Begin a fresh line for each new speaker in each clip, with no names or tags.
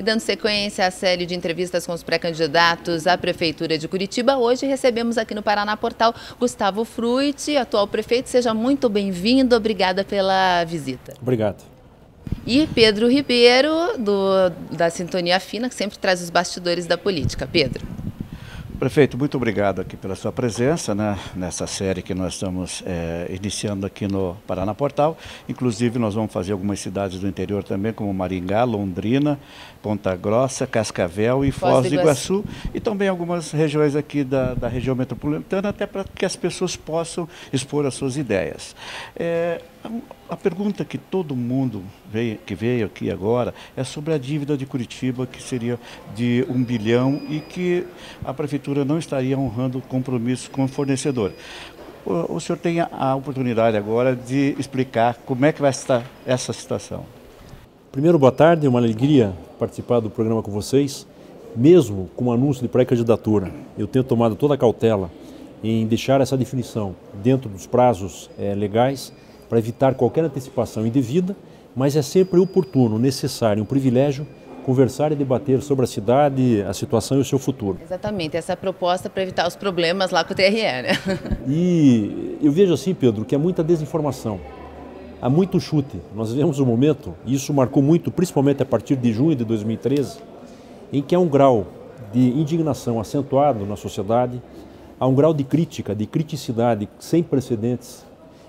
dando sequência à série de entrevistas com os pré-candidatos à Prefeitura de Curitiba, hoje recebemos aqui no Paraná Portal Gustavo Fruit, atual prefeito. Seja muito bem-vindo, obrigada pela visita.
Obrigado.
E Pedro Ribeiro, da Sintonia Fina, que sempre traz os bastidores da política. Pedro.
Prefeito, muito obrigado aqui pela sua presença, né, nessa série que nós estamos iniciando aqui no Paraná Portal. Inclusive, nós vamos fazer algumas cidades do interior também, como Maringá, Londrina, Ponta Grossa, Cascavel e Foz do Iguaçu. E também algumas regiões aqui da região metropolitana, até para que as pessoas possam expor as suas ideias. A pergunta que todo mundo que veio aqui agora é sobre a dívida de Curitiba, que seria de 1 bilhão e que a Prefeitura não estaria honrando compromissos com o fornecedor. O senhor tem a oportunidade agora de explicar como é que vai estar essa situação.
Primeiro, boa tarde, é uma alegria participar do programa com vocês. Mesmo com o anúncio de pré-candidatura, eu tenho tomado toda a cautela em deixar essa definição dentro dos prazos legais, para evitar qualquer antecipação indevida, mas é sempre oportuno, necessário, um privilégio conversar e debater sobre a cidade, a situação e o seu futuro.
Exatamente, essa proposta para evitar os problemas lá com o TRE, né?
E eu vejo assim, Pedro, que há muita desinformação, há muito chute. Nós vivemos um momento, e isso marcou muito, principalmente a partir de junho de 2013, em que há um grau de indignação acentuado na sociedade, há um grau de crítica, de criticidade sem precedentes.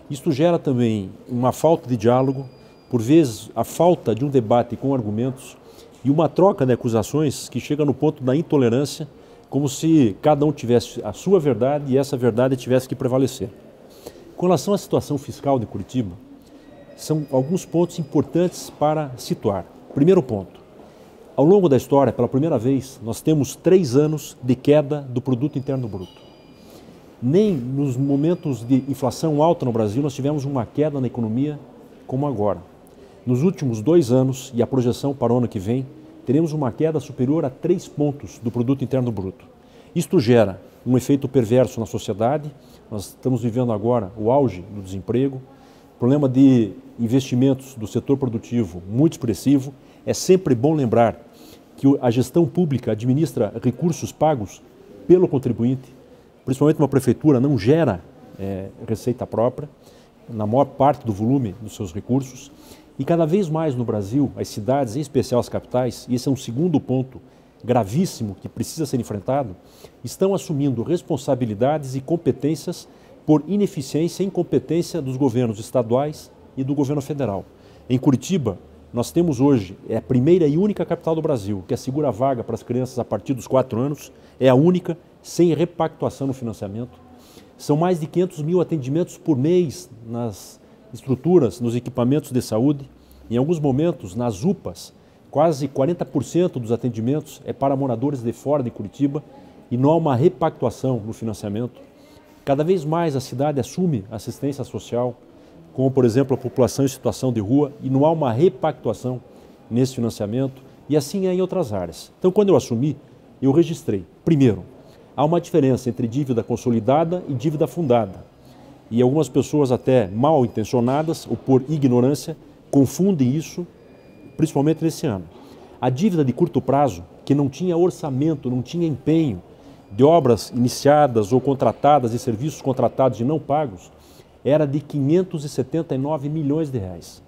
Isto gera também uma falta de diálogo, por vezes a falta de um debate com argumentos e uma troca de acusações que chega no ponto da intolerância, como se cada um tivesse a sua verdade e essa verdade tivesse que prevalecer. Com relação à situação fiscal de Curitiba, são alguns pontos importantes para situar. Primeiro ponto, ao longo da história, pela primeira vez, nós temos 3 anos de queda do Produto Interno Bruto. Nem nos momentos de inflação alta no Brasil nós tivemos uma queda na economia como agora. Nos últimos 2 anos, e a projeção para o ano que vem, teremos uma queda superior a 3 pontos do Produto Interno Bruto. Isto gera um efeito perverso na sociedade. Nós estamos vivendo agora o auge do desemprego, problema de investimentos do setor produtivo muito expressivo. É sempre bom lembrar que a gestão pública administra recursos pagos pelo contribuinte. Principalmente uma prefeitura não gera receita própria, na maior parte do volume dos seus recursos. E cada vez mais no Brasil, as cidades, em especial as capitais, e esse é um segundo ponto gravíssimo que precisa ser enfrentado, estão assumindo responsabilidades e competências por ineficiência e incompetência dos governos estaduais e do governo federal. Em Curitiba, nós temos hoje, é a primeira e única capital do Brasil que assegura vaga para as crianças a partir dos 4 anos, é a única, sem repactuação no financiamento. São mais de 500 mil atendimentos por mês nas estruturas, nos equipamentos de saúde. Em alguns momentos, nas UPAs, quase 40% dos atendimentos é para moradores de fora de Curitiba e não há uma repactuação no financiamento. Cada vez mais a cidade assume assistência social, como, por exemplo, a população em situação de rua, e não há uma repactuação nesse financiamento, e assim é em outras áreas. Então, quando eu assumi, eu registrei, primeiro, há uma diferença entre dívida consolidada e dívida fundada. E algumas pessoas até mal intencionadas ou por ignorância confundem isso, principalmente nesse ano. A dívida de curto prazo, que não tinha orçamento, não tinha empenho de obras iniciadas ou contratadas e serviços contratados e não pagos, era de 579 milhões de reais.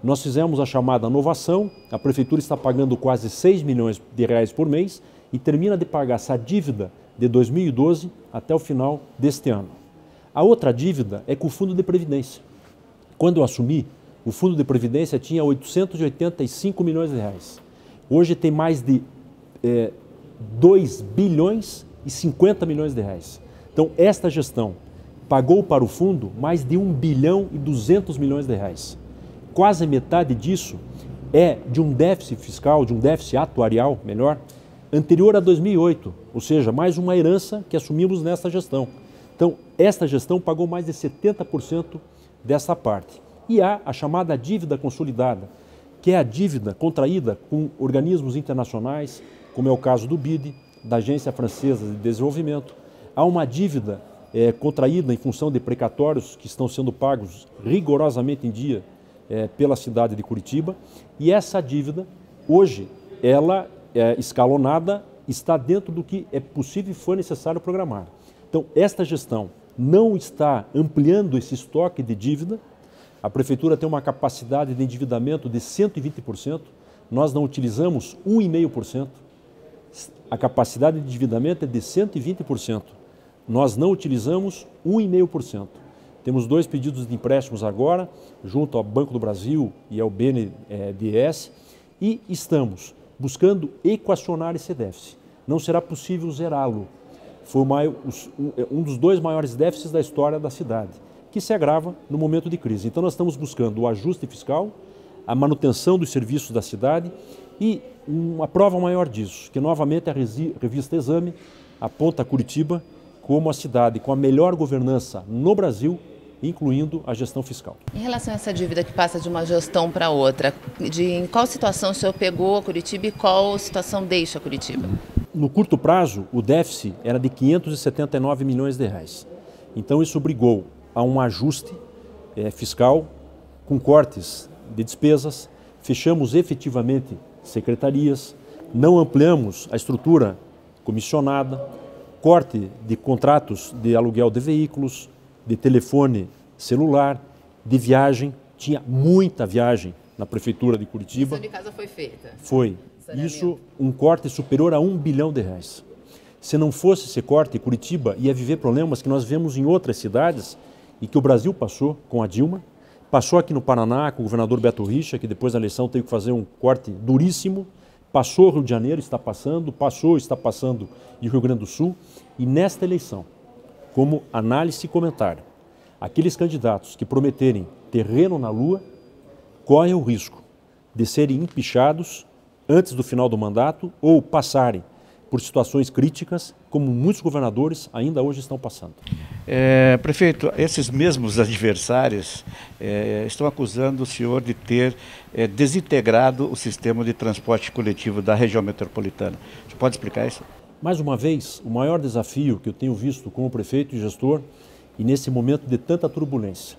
Nós fizemos a chamada novação, a Prefeitura está pagando quase 6 milhões de reais por mês e termina de pagar essa dívida de 2012 até o final deste ano. A outra dívida é com o Fundo de Previdência. Quando eu assumi, o Fundo de Previdência tinha 885 milhões de reais. Hoje tem mais de 2 bilhões e 50 milhões de reais. Então, esta gestão pagou para o fundo mais de 1 bilhão e 200 milhões de reais. Quase metade disso é de um déficit fiscal, de um déficit atuarial, melhor, anterior a 2008, ou seja, mais uma herança que assumimos nesta gestão. Então, esta gestão pagou mais de 70% dessa parte. E há a chamada dívida consolidada, que é a dívida contraída com organismos internacionais, como é o caso do BID, da Agência Francesa de Desenvolvimento. Há uma dívida contraída em função de precatórios que estão sendo pagos rigorosamente em dia pela cidade de Curitiba. E essa dívida, hoje, ela é escalonada, está dentro do que é possível e foi necessário programar. Então, esta gestão não está ampliando esse estoque de dívida. A Prefeitura tem uma capacidade de endividamento de 120%, nós não utilizamos 1,5%. A capacidade de endividamento é de 120%, nós não utilizamos 1,5%. Temos 2 pedidos de empréstimos agora, junto ao Banco do Brasil e ao BNDES, e estamos buscando equacionar esse déficit. Não será possível zerá-lo. Foi um dos 2 maiores déficits da história da cidade, que se agrava no momento de crise. Então nós estamos buscando o ajuste fiscal, a manutenção dos serviços da cidade e uma prova maior disso, que novamente a revista Exame aponta Curitiba como a cidade com a melhor governança no Brasil, incluindo a gestão fiscal.
Em relação a essa dívida que passa de uma gestão para outra, em qual situação o senhor pegou a Curitiba e qual situação deixa a Curitiba?
No curto prazo, o déficit era de 579 milhões de reais. Então isso obrigou a um ajuste fiscal com cortes de despesas, fechamos efetivamente secretarias, não ampliamos a estrutura comissionada, corte de contratos de aluguel de veículos, de telefone celular, de viagem. Tinha muita viagem na Prefeitura de Curitiba.
A lição de casa foi feita?
Foi. Isso, um corte superior a 1 bilhão de reais. Se não fosse esse corte, Curitiba ia viver problemas que nós vemos em outras cidades e que o Brasil passou com a Dilma, passou aqui no Paraná com o governador Beto Richa, que depois da eleição teve que fazer um corte duríssimo, passou o Rio de Janeiro, está passando em Rio Grande do Sul, e nesta eleição, como análise e comentário, aqueles candidatos que prometerem terreno na Lua correm o risco de serem empichados antes do final do mandato ou passarem por situações críticas, como muitos governadores ainda hoje estão passando.
Prefeito, esses mesmos adversários estão acusando o senhor de ter desintegrado o sistema de transporte coletivo da região metropolitana. Você pode explicar isso?
Mais uma vez, o maior desafio que eu tenho visto como prefeito e gestor, e nesse momento de tanta turbulência,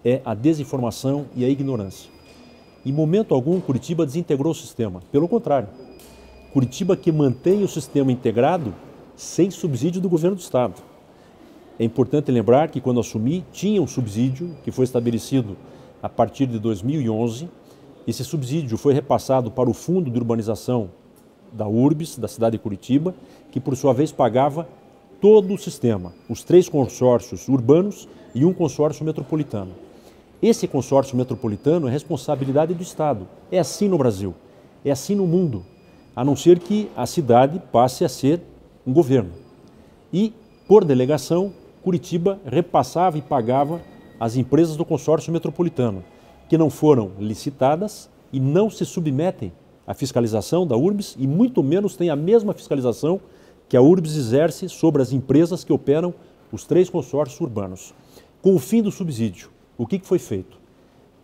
é a desinformação e a ignorância. Em momento algum, Curitiba desintegrou o sistema. Pelo contrário, Curitiba que mantém o sistema integrado sem subsídio do governo do estado. É importante lembrar que quando assumi, tinha um subsídio que foi estabelecido a partir de 2011. Esse subsídio foi repassado para o Fundo de Urbanização da URBS, da cidade de Curitiba, que por sua vez pagava todo o sistema, os 3 consórcios urbanos e um consórcio metropolitano. Esse consórcio metropolitano é responsabilidade do Estado. É assim no Brasil, é assim no mundo, a não ser que a cidade passe a ser um governo. E, por delegação, Curitiba repassava e pagava as empresas do consórcio metropolitano, que não foram licitadas e não se submetem à fiscalização da URBS e muito menos têm a mesma fiscalização que a URBS exerce sobre as empresas que operam os 3 consórcios urbanos. Com o fim do subsídio, o que foi feito?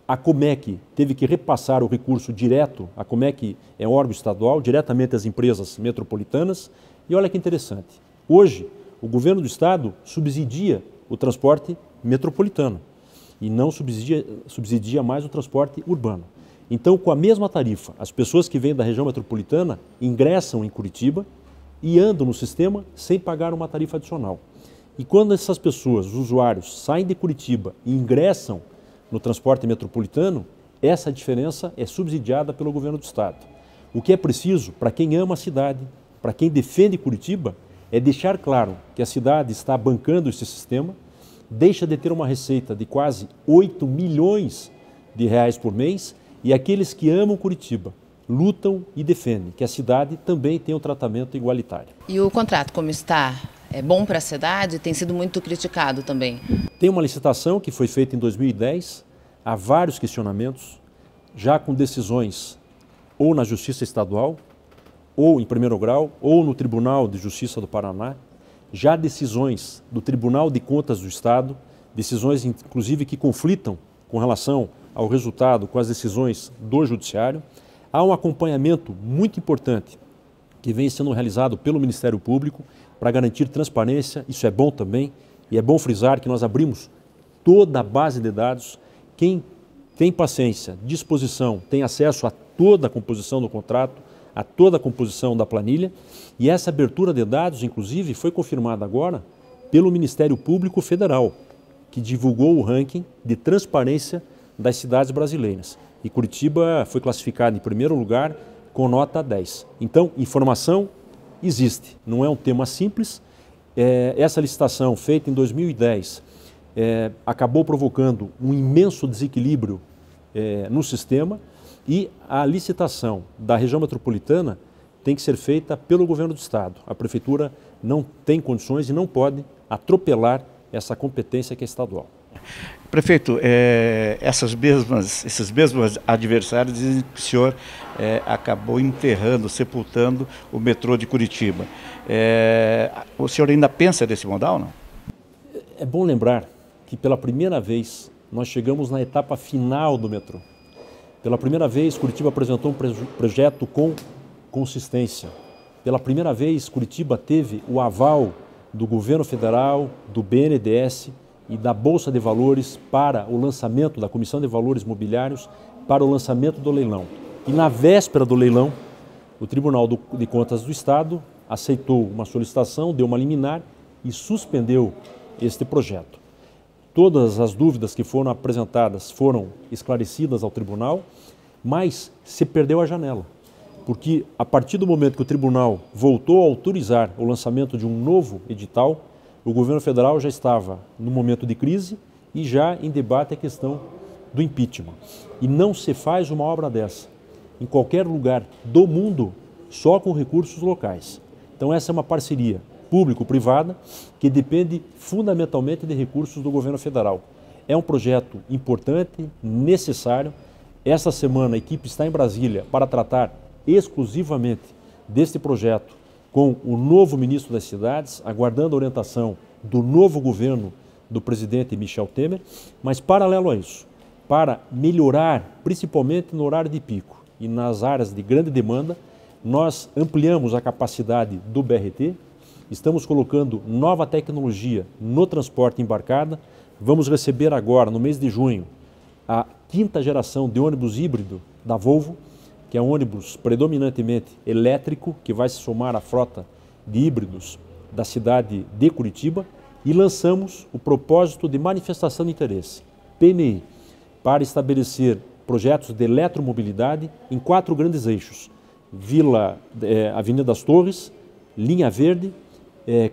A Comec teve que repassar o recurso direto, a Comec é um órgão estadual, diretamente às empresas metropolitanas. E olha que interessante, hoje o governo do estado subsidia o transporte metropolitano e não subsidia mais o transporte urbano. Então, com a mesma tarifa, as pessoas que vêm da região metropolitana ingressam em Curitiba e andam no sistema sem pagar uma tarifa adicional. E quando essas pessoas, os usuários, saem de Curitiba e ingressam no transporte metropolitano, essa diferença é subsidiada pelo governo do estado. O que é preciso para quem ama a cidade, para quem defende Curitiba, é deixar claro que a cidade está bancando esse sistema, deixa de ter uma receita de quase 8 milhões de reais por mês e aqueles que amam Curitiba lutam e defendem que a cidade também tenha um tratamento igualitário.
E o contrato como está? É bom para a cidade? Tem sido muito criticado também.
Tem uma licitação que foi feita em 2010, há vários questionamentos, já com decisões ou na Justiça Estadual, ou em primeiro grau, ou no Tribunal de Justiça do Paraná, já decisões do Tribunal de Contas do Estado, decisões inclusive que conflitam com relação ao resultado com as decisões do Judiciário. Há um acompanhamento muito importante que vem sendo realizado pelo Ministério Público para garantir transparência, isso é bom também, e é bom frisar que nós abrimos toda a base de dados. Quem tem paciência, disposição, tem acesso a toda a composição do contrato, a toda a composição da planilha, e essa abertura de dados, inclusive, foi confirmada agora pelo Ministério Público Federal, que divulgou o ranking de transparência das cidades brasileiras. E Curitiba foi classificada em primeiro lugar com nota 10. Então, informação existe, não é um tema simples. Essa licitação feita em 2010 acabou provocando um imenso desequilíbrio no sistema, e a licitação da região metropolitana tem que ser feita pelo governo do estado. A prefeitura não tem condições e não pode atropelar essa competência que é estadual.
Prefeito, esses mesmos adversários dizem que o senhor acabou enterrando, sepultando o metrô de Curitiba. O senhor ainda pensa desse modal, não?
É bom lembrar que pela primeira vez nós chegamos na etapa final do metrô. Pela primeira vez, Curitiba apresentou um projeto com consistência. Pela primeira vez, Curitiba teve o aval do governo federal, do BNDES e da Bolsa de Valores para o lançamento da Comissão de Valores Mobiliários, para o lançamento do leilão. E na véspera do leilão, o Tribunal de Contas do Estado aceitou uma solicitação, deu uma liminar e suspendeu este projeto. Todas as dúvidas que foram apresentadas foram esclarecidas ao tribunal, mas se perdeu a janela. Porque a partir do momento que o tribunal voltou a autorizar o lançamento de um novo edital, o governo federal já estava no momento de crise e já em debate a questão do impeachment. E não se faz uma obra dessa em qualquer lugar do mundo só com recursos locais. Então essa é uma parceria público-privada que depende fundamentalmente de recursos do governo federal. É um projeto importante, necessário. Esta semana a equipe está em Brasília para tratar exclusivamente deste projeto com o novo ministro das cidades, aguardando a orientação do novo governo do presidente Michel Temer, mas paralelo a isso, para melhorar, principalmente no horário de pico e nas áreas de grande demanda, nós ampliamos a capacidade do BRT, estamos colocando nova tecnologia no transporte embarcada, vamos receber agora, no mês de junho, a 5ª geração de ônibus híbrido da Volvo, que é um ônibus predominantemente elétrico, que vai se somar à frota de híbridos da cidade de Curitiba, e lançamos o propósito de manifestação de interesse, PMI, para estabelecer projetos de eletromobilidade em 4 grandes eixos: Avenida das Torres, Linha Verde,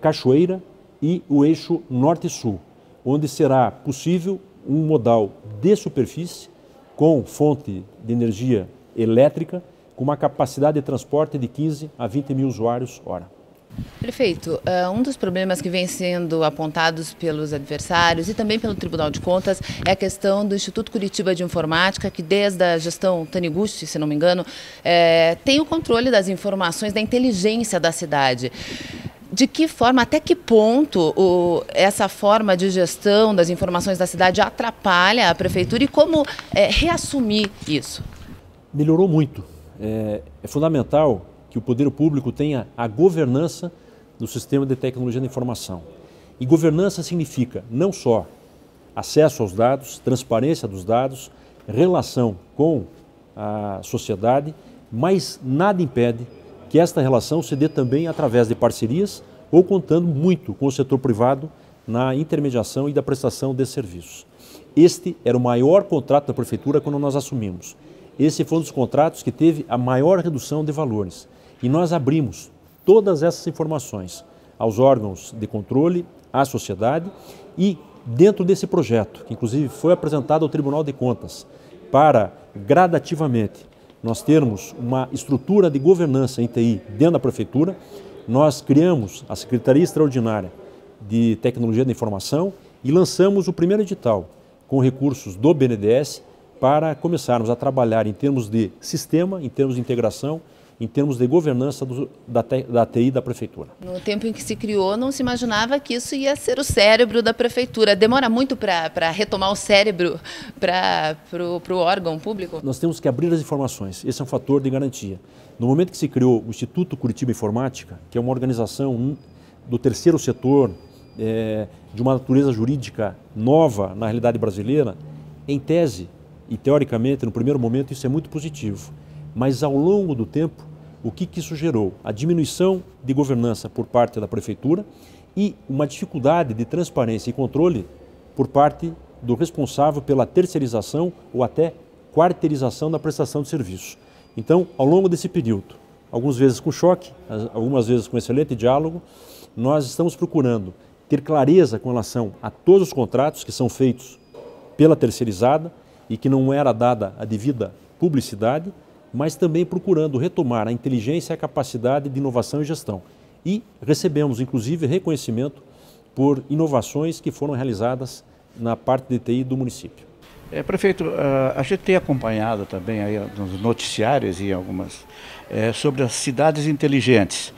Cachoeira e o eixo Norte-Sul, onde será possível um modal de superfície com fonte de energia elétrica, com uma capacidade de transporte de 15 a 20 mil usuários hora.
Prefeito, um dos problemas que vem sendo apontados pelos adversários e também pelo Tribunal de Contas é a questão do Instituto Curitiba de Informática, que desde a gestão Taniguchi, se não me engano, tem o controle das informações, da inteligência da cidade. De que forma, até que ponto essa forma de gestão das informações da cidade atrapalha a prefeitura e como reassumir isso?
Melhorou muito. É fundamental que o poder público tenha a governança do sistema de tecnologia da informação. E governança significa não só acesso aos dados, transparência dos dados, relação com a sociedade, mas nada impede que esta relação se dê também através de parcerias ou contando muito com o setor privado na intermediação e da prestação de serviços. Este era o maior contrato da prefeitura quando nós assumimos. Esse foi um dos contratos que teve a maior redução de valores. E nós abrimos todas essas informações aos órgãos de controle, à sociedade, e dentro desse projeto, que inclusive foi apresentado ao Tribunal de Contas, para gradativamente nós termos uma estrutura de governança em TI dentro da prefeitura, nós criamos a Secretaria Extraordinária de Tecnologia da Informação e lançamos o primeiro edital com recursos do BNDES para começarmos a trabalhar em termos de sistema, em termos de integração, em termos de governança da TI da prefeitura.
No tempo em que se criou, não se imaginava que isso ia ser o cérebro da prefeitura. Demora muito para retomar o cérebro para o órgão público?
Nós temos que abrir as informações, esse é um fator de garantia. No momento que se criou o Instituto Curitiba Informática, que é uma organização do terceiro setor, de uma natureza jurídica nova na realidade brasileira, em tese e teoricamente, no primeiro momento, isso é muito positivo. Mas ao longo do tempo, O que isso gerou? A diminuição de governança por parte da Prefeitura e uma dificuldade de transparência e controle por parte do responsável pela terceirização ou até quarteirização da prestação de serviço. Então, ao longo desse período, algumas vezes com choque, algumas vezes com excelente diálogo, nós estamos procurando ter clareza com relação a todos os contratos que são feitos pela terceirizada e que não era dada a devida publicidade, mas também procurando retomar a inteligência e a capacidade de inovação e gestão. E recebemos, inclusive, reconhecimento por inovações que foram realizadas na parte de TI do município.
Prefeito, a gente tem acompanhado também aí nos noticiários e algumas sobre as cidades inteligentes.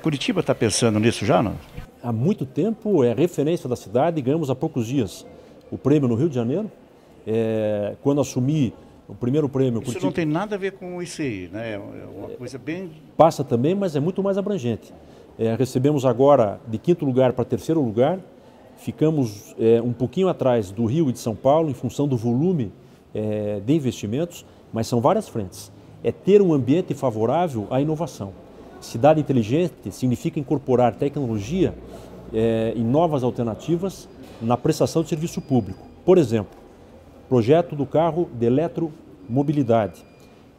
Curitiba está pensando nisso já, não?
Há muito tempo é referência da cidade, ganhamos há poucos dias o prêmio no Rio de Janeiro. Quando assumi o primeiro prêmio...
Isso não tem nada a ver com isso aí, né? É uma coisa bem...
Passa também, mas é muito mais abrangente. Recebemos agora de 5º lugar para 3º lugar. Ficamos um pouquinho atrás do Rio e de São Paulo em função do volume de investimentos, mas são várias frentes. É ter um ambiente favorável à inovação. Cidade inteligente significa incorporar tecnologia e novas alternativas na prestação de serviço público. Por exemplo, projeto do carro de eletromobilidade,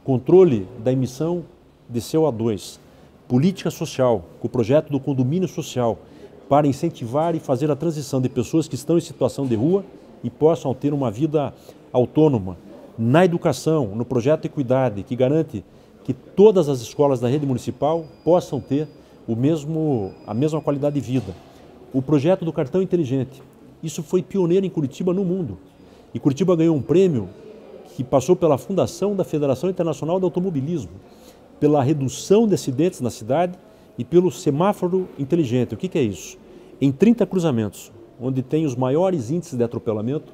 controle da emissão de CO2, política social, com o projeto do condomínio social, para incentivar e fazer a transição de pessoas que estão em situação de rua e possam ter uma vida autônoma. Na educação, no projeto Equidade, que garante que todas as escolas da rede municipal possam ter a mesma qualidade de vida. O projeto do cartão inteligente, isso foi pioneiro em Curitiba no mundo. E Curitiba ganhou um prêmio que passou pela fundação da Federação Internacional de Automobilismo, pela redução de acidentes na cidade e pelo semáforo inteligente. O que é isso? Em 30 cruzamentos, onde tem os maiores índices de atropelamento,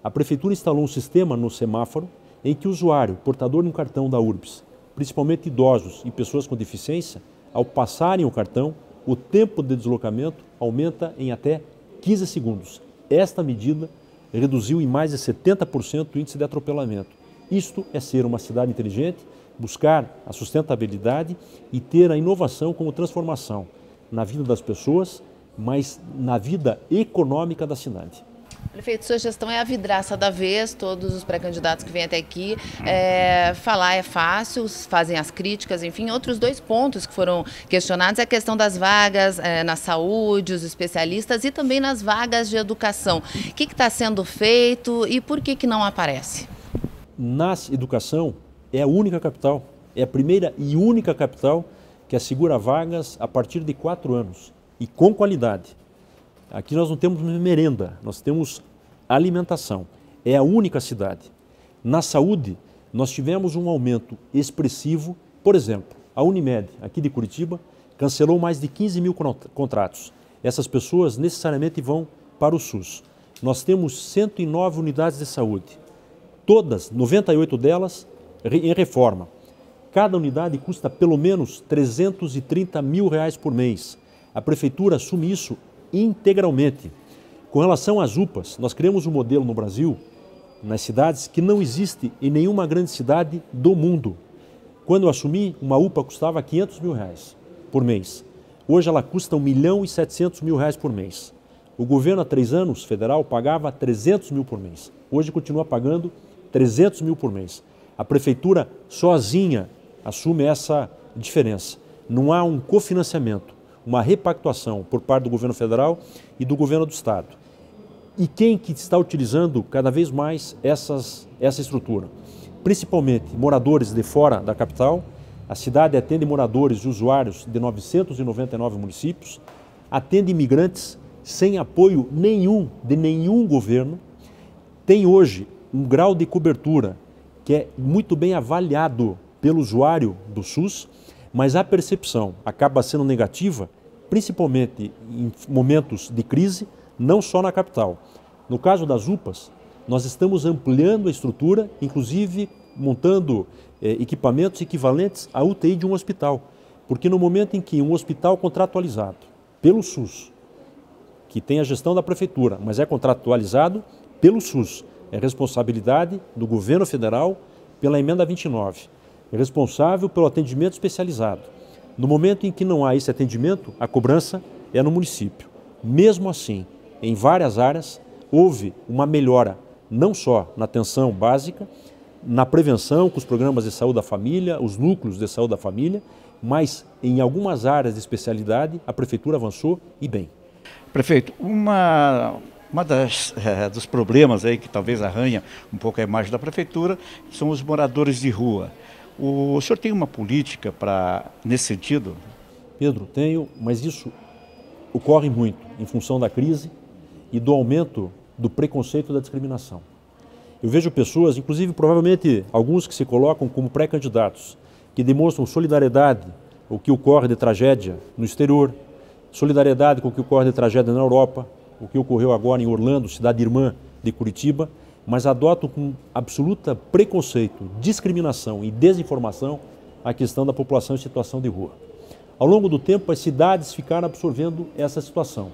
a Prefeitura instalou um sistema no semáforo em que o usuário, portador de um cartão da URBS, principalmente idosos e pessoas com deficiência, ao passarem o cartão, o tempo de deslocamento aumenta em até 15 segundos. Esta medida reduziu em mais de 70% o índice de atropelamento. Isto é ser uma cidade inteligente, buscar a sustentabilidade e ter a inovação como transformação na vida das pessoas, mas na vida econômica da cidade.
Prefeito, sua gestão é a vidraça da vez, todos os pré-candidatos que vêm até aqui, falar é fácil, fazem as críticas, enfim. Outros 2 pontos que foram questionados é a questão das vagas na saúde, os especialistas e também nas vagas de educação. O que está sendo feito e por que não aparece?
Na educação é a única capital, é a primeira e única capital que assegura vagas a partir de 4 anos e com qualidade. Aqui nós não temos merenda, nós temos alimentação. É a única cidade. Na saúde, nós tivemos um aumento expressivo. Por exemplo, a Unimed, aqui de Curitiba, cancelou mais de 15 mil contratos. Essas pessoas necessariamente vão para o SUS. Nós temos 109 unidades de saúde. Todas, 98 delas, em reforma. Cada unidade custa pelo menos R$330 mil por mês. A Prefeitura assume isso integralmente. Com relação às UPAs, nós criamos um modelo no Brasil, nas cidades, que não existe em nenhuma grande cidade do mundo. Quando eu assumi, uma UPA custava R$500 mil por mês. Hoje ela custa R$1.700.000 por mês. O governo há 3 anos, federal, pagava R$300 mil por mês. Hoje continua pagando R$300 mil por mês. A Prefeitura sozinha assume essa diferença. Não há um cofinanciamento, uma repactuação por parte do governo federal e do governo do estado. E quem que está utilizando cada vez mais essa estrutura? Principalmente moradores de fora da capital. A cidade atende moradores e usuários de 999 municípios, atende imigrantes sem apoio nenhum de nenhum governo. Tem hoje um grau de cobertura que é muito bem avaliado pelo usuário do SUS, mas a percepção acaba sendo negativa, principalmente em momentos de crise, não só na capital. No caso das UPAs, nós estamos ampliando a estrutura, inclusive montando equipamentos equivalentes à UTI de um hospital. Porque no momento em que um hospital contratualizado pelo SUS, que tem a gestão da Prefeitura, mas é contratualizado pelo SUS, é responsabilidade do governo federal pela emenda 29. responsável pelo atendimento especializado. No momento em que não há esse atendimento, a cobrança é no município. Mesmo assim, em várias áreas, houve uma melhora, não só na atenção básica, na prevenção com os programas de saúde da família, os núcleos de saúde da família, mas em algumas áreas de especialidade a Prefeitura avançou e bem.
Prefeito, dos problemas aí que talvez arranha um pouco a imagem da Prefeitura são os moradores de rua. O senhor tem uma política nesse sentido?
Pedro, tenho, mas isso ocorre muito em função da crise e do aumento do preconceito e da discriminação. Eu vejo pessoas, inclusive provavelmente alguns que se colocam como pré-candidatos, que demonstram solidariedade com o que ocorre de tragédia no exterior, solidariedade com o que ocorre de tragédia na Europa, o que ocorreu agora em Orlando, cidade irmã de Curitiba, mas adotam com absoluta preconceito, discriminação e desinformação a questão da população em situação de rua. Ao longo do tempo, as cidades ficaram absorvendo essa situação.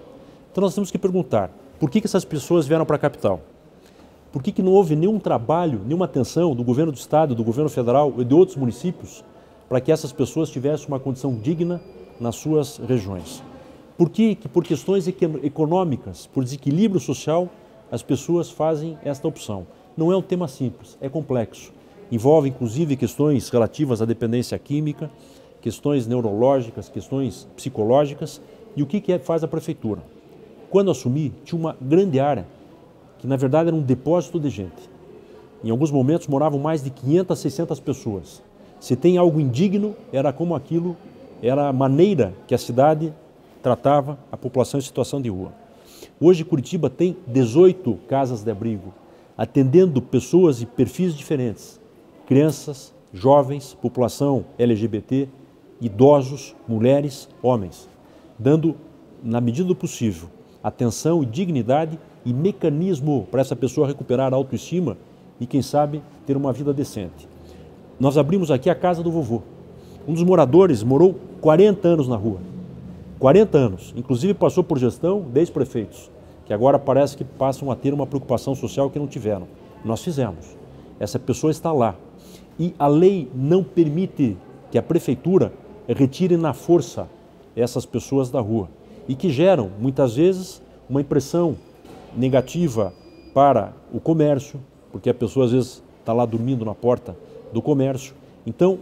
Então nós temos que perguntar, por que essas pessoas vieram para a capital? Por que não houve nenhum trabalho, nenhuma atenção do governo do estado, do governo federal e de outros municípios para que essas pessoas tivessem uma condição digna nas suas regiões? Por que por questões econômicas, por desequilíbrio social, as pessoas fazem esta opção? Não é um tema simples, é complexo. Envolve inclusive questões relativas à dependência química, questões neurológicas, questões psicológicas. E o que faz a Prefeitura? Quando assumi, tinha uma grande área, que na verdade era um depósito de gente. Em alguns momentos moravam mais de 500, 600 pessoas. Se tem algo indigno, era como aquilo, era a maneira que a cidade tratava a população em situação de rua. Hoje Curitiba tem 18 casas de abrigo, atendendo pessoas e perfis diferentes, crianças, jovens, população LGBT, idosos, mulheres, homens, dando, na medida do possível, atenção e dignidade e mecanismo para essa pessoa recuperar a autoestima e, quem sabe, ter uma vida decente. Nós abrimos aqui a casa do vovô. Um dos moradores morou 40 anos na rua. 40 anos. Inclusive passou por gestão de ex-prefeitos, que agora parece que passam a ter uma preocupação social que não tiveram. Nós fizemos. Essa pessoa está lá. E a lei não permite que a Prefeitura retire na força essas pessoas da rua. E que geram, muitas vezes, uma impressão negativa para o comércio, porque a pessoa às vezes está lá dormindo na porta do comércio. Então,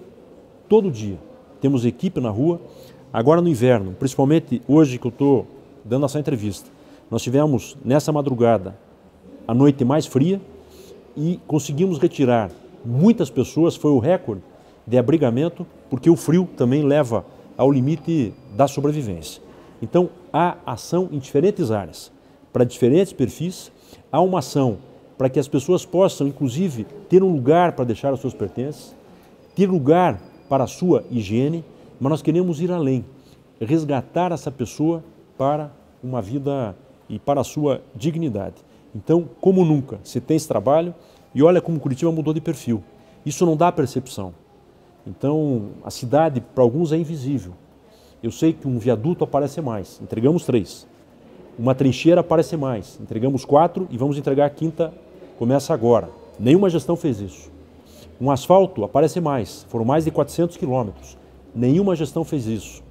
todo dia temos equipe na rua. Agora no inverno, principalmente hoje que eu estou dando essa entrevista, nós tivemos nessa madrugada a noite mais fria e conseguimos retirar muitas pessoas, foi o recorde de abrigamento, porque o frio também leva ao limite da sobrevivência. Então há ação em diferentes áreas, para diferentes perfis, há uma ação para que as pessoas possam, inclusive, ter um lugar para deixar os seus pertences, ter lugar para a sua higiene, mas nós queremos ir além, resgatar essa pessoa para uma vida e para a sua dignidade. Então, como nunca, se tem esse trabalho, e olha como Curitiba mudou de perfil. Isso não dá percepção. Então, a cidade, para alguns, é invisível. Eu sei que um viaduto aparece mais, entregamos 3. Uma trincheira aparece mais, entregamos 4 e vamos entregar a 5ª, começa agora. Nenhuma gestão fez isso. Um asfalto aparece mais, foram mais de 400 quilômetros. Nenhuma gestão fez isso.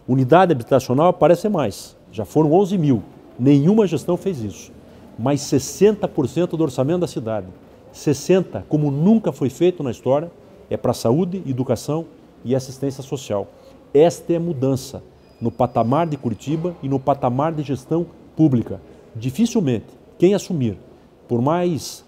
Unidade habitacional aparece mais, já foram 11 mil. Nenhuma gestão fez isso. Mas 60% do orçamento da cidade, 60%, como nunca foi feito na história, é para saúde, educação e assistência social. Esta é a mudança no patamar de Curitiba e no patamar de gestão pública. Dificilmente quem assumir, por mais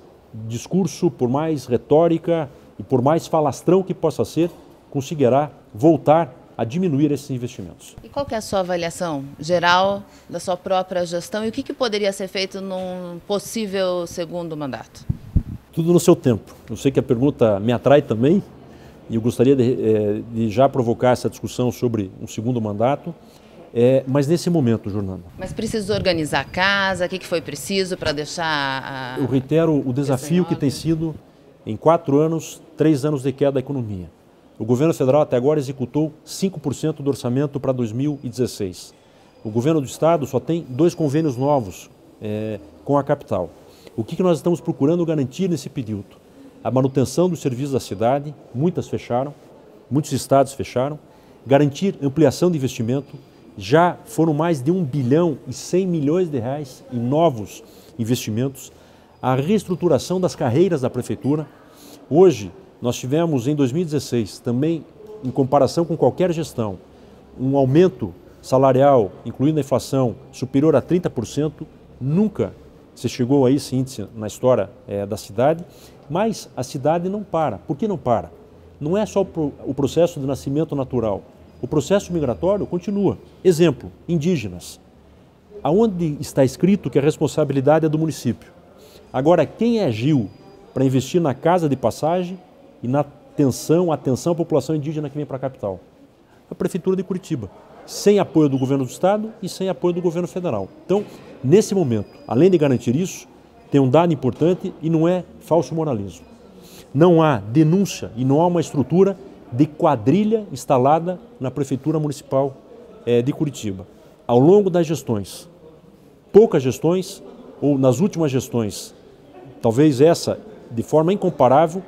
discurso, por mais retórica e por mais falastrão que possa ser, conseguirá voltar a diminuir esses investimentos.
E qual que é a sua avaliação geral da sua própria gestão e o que poderia ser feito num possível segundo mandato?
Tudo no seu tempo. Eu sei que a pergunta me atrai também e eu gostaria de já provocar essa discussão sobre um segundo mandato, mas nesse momento, Jornada.
Mas precisa organizar a casa, o que foi preciso para deixar
Eu reitero o desafio que tem sido, em 4 anos, 3 anos de queda da economia. O governo federal até agora executou 5% do orçamento para 2016. O governo do estado só tem 2 convênios novos com a capital. O que nós estamos procurando garantir nesse período? a manutenção dos serviços da cidade, muitas fecharam, muitos estados fecharam, garantir ampliação de investimento, já foram mais de 1 bilhão e 100 milhões de reais em novos investimentos, a reestruturação das carreiras da prefeitura. Hoje, nós tivemos em 2016, também em comparação com qualquer gestão, um aumento salarial, incluindo a inflação, superior a 30%, nunca se chegou a esse índice na história da cidade, mas a cidade não para. Por que não para? Não é só o processo de nascimento natural, o processo migratório continua. Exemplo, indígenas. Aonde está escrito que a responsabilidade é do município? Agora, quem agiu para investir na casa de passagem e na atenção à população indígena que vem para a capital? A Prefeitura de Curitiba, sem apoio do governo do estado e sem apoio do governo federal. Então, nesse momento, além de garantir isso, tem um dado importante e não é falso moralismo. Não há denúncia e não há uma estrutura de quadrilha instalada na Prefeitura Municipal de Curitiba. Ao longo das gestões, poucas gestões, ou nas últimas gestões, talvez essa, de forma incomparável,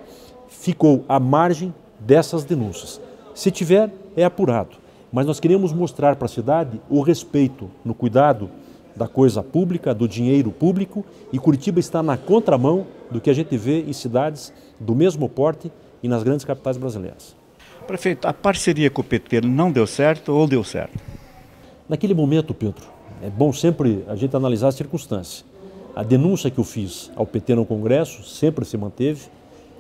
ficou à margem dessas denúncias. Se tiver, é apurado. Mas nós queremos mostrar para a cidade o respeito no cuidado da coisa pública, do dinheiro público, e Curitiba está na contramão do que a gente vê em cidades do mesmo porte e nas grandes capitais brasileiras.
Prefeito, a parceria com o PT não deu certo ou deu certo?
Naquele momento, Pedro, é bom sempre a gente analisar as circunstâncias. A denúncia que eu fiz ao PT no Congresso sempre se manteve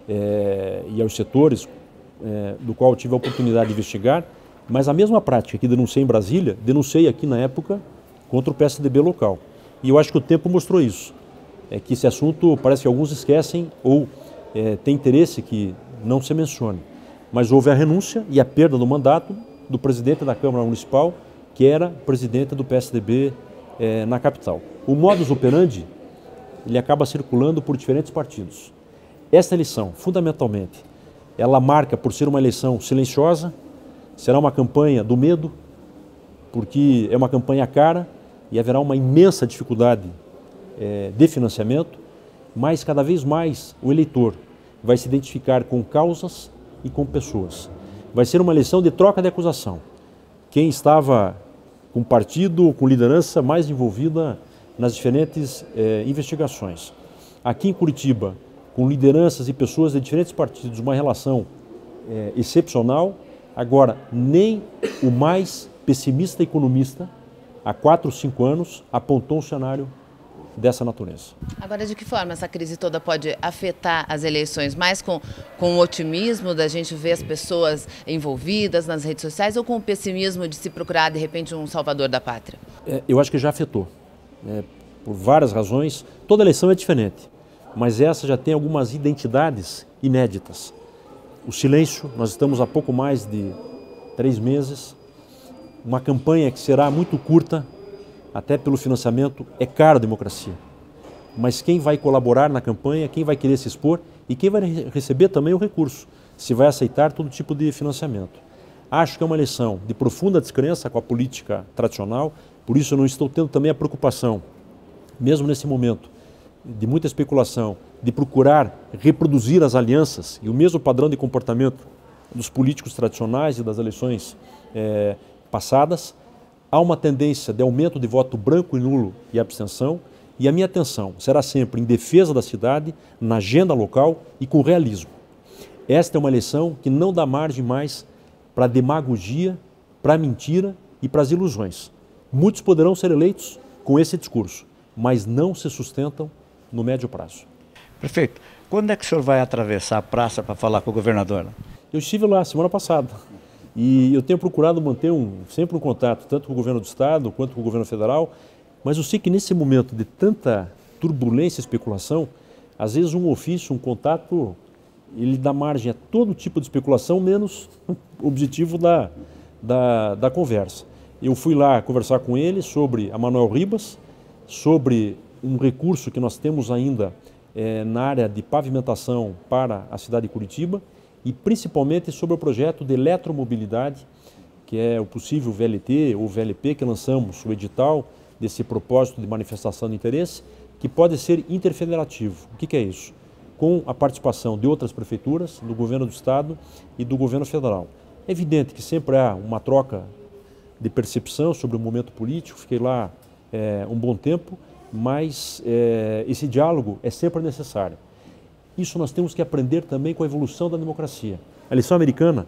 e aos setores do qual eu tive a oportunidade de investigar, mas a mesma prática que denunciei em Brasília, denunciei aqui na época contra o PSDB local. E eu acho que o tempo mostrou isso, que esse assunto parece que alguns esquecem ou tem interesse que não se mencione. Mas houve a renúncia e a perda do mandato do presidente da Câmara Municipal, que era presidente do PSDB na capital. O modus operandi, ele acaba circulando por diferentes partidos. Esta eleição, fundamentalmente, ela marca por ser uma eleição silenciosa, será uma campanha do medo, porque é uma campanha cara e haverá uma imensa dificuldade de financiamento, mas cada vez mais o eleitor vai se identificar com causas e com pessoas. Vai ser uma eleição de troca de acusação. Quem estava com partido, com liderança mais envolvida nas diferentes investigações. Aqui em Curitiba, com lideranças e pessoas de diferentes partidos, uma relação excepcional. Agora, nem o mais pessimista economista, há 4 ou 5 anos, apontou um cenário dessa natureza.
Agora, de que forma essa crise toda pode afetar as eleições? Mais com o otimismo da gente ver as pessoas envolvidas nas redes sociais ou com o pessimismo de se procurar, de repente, um salvador da pátria?
Eu acho que já afetou, por várias razões. Toda eleição é diferente, mas essa já tem algumas identidades inéditas. O silêncio, nós estamos há pouco mais de 3 meses, uma campanha que será muito curta, até pelo financiamento, é caro a democracia. Mas quem vai colaborar na campanha, quem vai querer se expor e quem vai receber também o recurso, se vai aceitar todo tipo de financiamento. Acho que é uma eleição de profunda descrença com a política tradicional, por isso eu não estou tendo também a preocupação, mesmo nesse momento de muita especulação, de procurar reproduzir as alianças e o mesmo padrão de comportamento dos políticos tradicionais e das eleições passadas. Há uma tendência de aumento de voto branco e nulo e abstenção, e a minha atenção será sempre em defesa da cidade, na agenda local e com realismo. Esta é uma eleição que não dá margem mais para a demagogia, para a mentira e para as ilusões. Muitos poderão ser eleitos com esse discurso, mas não se sustentam no médio prazo.
Prefeito, quando é que o senhor vai atravessar a praça para falar com o governador?
Eu estive lá semana passada e eu tenho procurado manter sempre um contato, tanto com o governo do estado quanto com o governo federal, mas eu sei que nesse momento de tanta turbulência e especulação, às vezes um ofício, um contato, ele dá margem a todo tipo de especulação, menos o objetivo da conversa. Eu fui lá conversar com ele sobre a Manoel Ribas, sobre um recurso que nós temos ainda na área de pavimentação para a cidade de Curitiba e principalmente sobre o projeto de eletromobilidade, que é o possível VLT ou VLP que lançamos, o edital desse propósito de manifestação de interesse, que pode ser interfederativo. O que é isso? com a participação de outras prefeituras, do governo do estado e do governo federal. É evidente que sempre há uma troca de percepção sobre o momento político, fiquei lá um bom tempo, mas esse diálogo é sempre necessário. Isso nós temos que aprender também com a evolução da democracia. A eleição americana,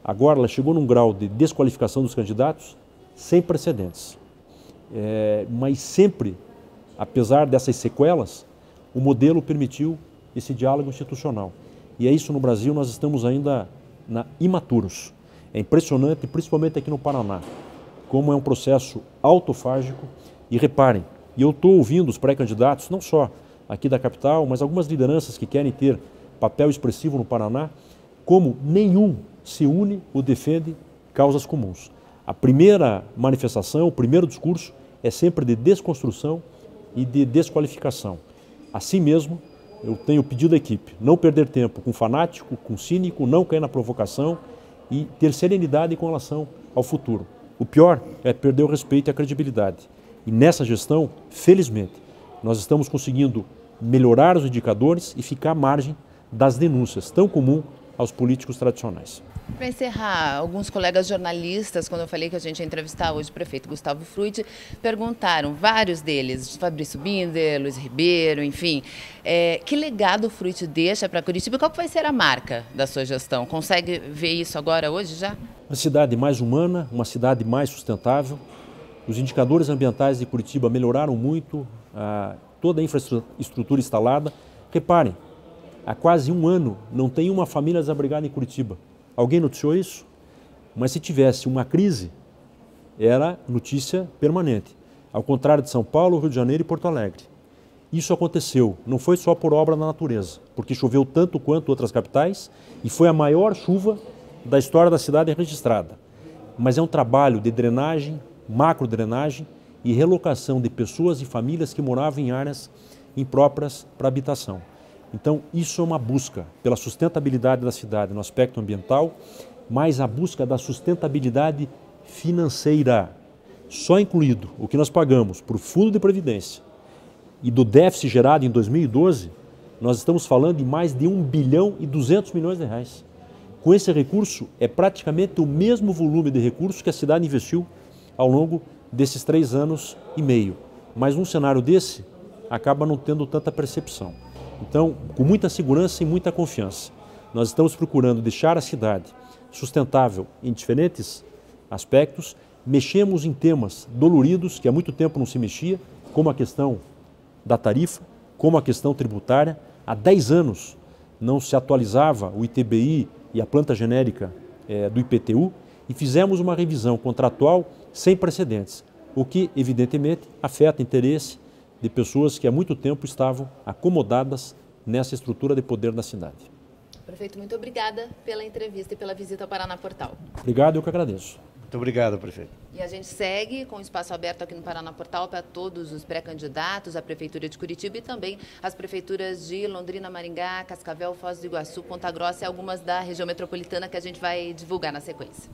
agora, ela chegou num grau de desqualificação dos candidatos sem precedentes. Mas sempre, apesar dessas sequelas, o modelo permitiu esse diálogo institucional. E é isso no Brasil, nós estamos ainda imaturos. É impressionante, principalmente aqui no Paraná, como é um processo autofágico. E reparem, e eu estou ouvindo os pré-candidatos, não só aqui da capital, mas algumas lideranças que querem ter papel expressivo no Paraná, como nenhum se une ou defende causas comuns. A primeira manifestação, o primeiro discurso é sempre de desconstrução e de desqualificação. Assim mesmo, eu tenho pedido à equipe não perder tempo com fanático, com cínico, não cair na provocação e ter serenidade com relação ao futuro. O pior é perder o respeito e a credibilidade. E nessa gestão, felizmente, nós estamos conseguindo melhorar os indicadores e ficar à margem das denúncias tão comum aos políticos tradicionais.
Para encerrar, alguns colegas jornalistas, quando eu falei que a gente ia entrevistar hoje o prefeito Gustavo Frutti, perguntaram, vários deles, Fabrício Binder, Luiz Ribeiro, enfim, que legado o Frutti deixa para Curitiba e qual vai ser a marca da sua gestão? Consegue ver isso agora, hoje já?
Uma cidade mais humana, uma cidade mais sustentável. Os indicadores ambientais de Curitiba melhoraram muito, toda a infraestrutura instalada. Reparem, há quase um ano não tem uma família desabrigada em Curitiba. Alguém noticiou isso? Mas se tivesse uma crise, era notícia permanente. Ao contrário de São Paulo, Rio de Janeiro e Porto Alegre. Isso aconteceu, não foi só por obra da natureza, porque choveu tanto quanto outras capitais e foi a maior chuva da história da cidade registrada. Mas é um trabalho de drenagem, macrodrenagem e relocação de pessoas e famílias que moravam em áreas impróprias para habitação. Então, isso é uma busca pela sustentabilidade da cidade no aspecto ambiental, mas a busca da sustentabilidade financeira. Só incluído o que nós pagamos para o Fundo de Previdência e do déficit gerado em 2012, nós estamos falando de mais de 1 bilhão e 200 milhões de reais. Com esse recurso, é praticamente o mesmo volume de recursos que a cidade investiu ao longo desses 3 anos e meio. Mas um cenário desse acaba não tendo tanta percepção. Então, com muita segurança e muita confiança, nós estamos procurando deixar a cidade sustentável em diferentes aspectos. Mexemos em temas doloridos que há muito tempo não se mexia, como a questão da tarifa, como a questão tributária. Há 10 anos não se atualizava o ITBI e a planta genérica do IPTU e fizemos uma revisão contratual sem precedentes, o que evidentemente afeta interesse de pessoas que há muito tempo estavam acomodadas nessa estrutura de poder da cidade.
Prefeito, muito obrigada pela entrevista e pela visita ao Paraná Portal.
Obrigado, eu que agradeço.
Muito obrigado, prefeito.
E a gente segue com o espaço aberto aqui no Paraná Portal para todos os pré-candidatos à Prefeitura de Curitiba e também as prefeituras de Londrina, Maringá, Cascavel, Foz do Iguaçu, Ponta Grossa e algumas da região metropolitana que a gente vai divulgar na sequência.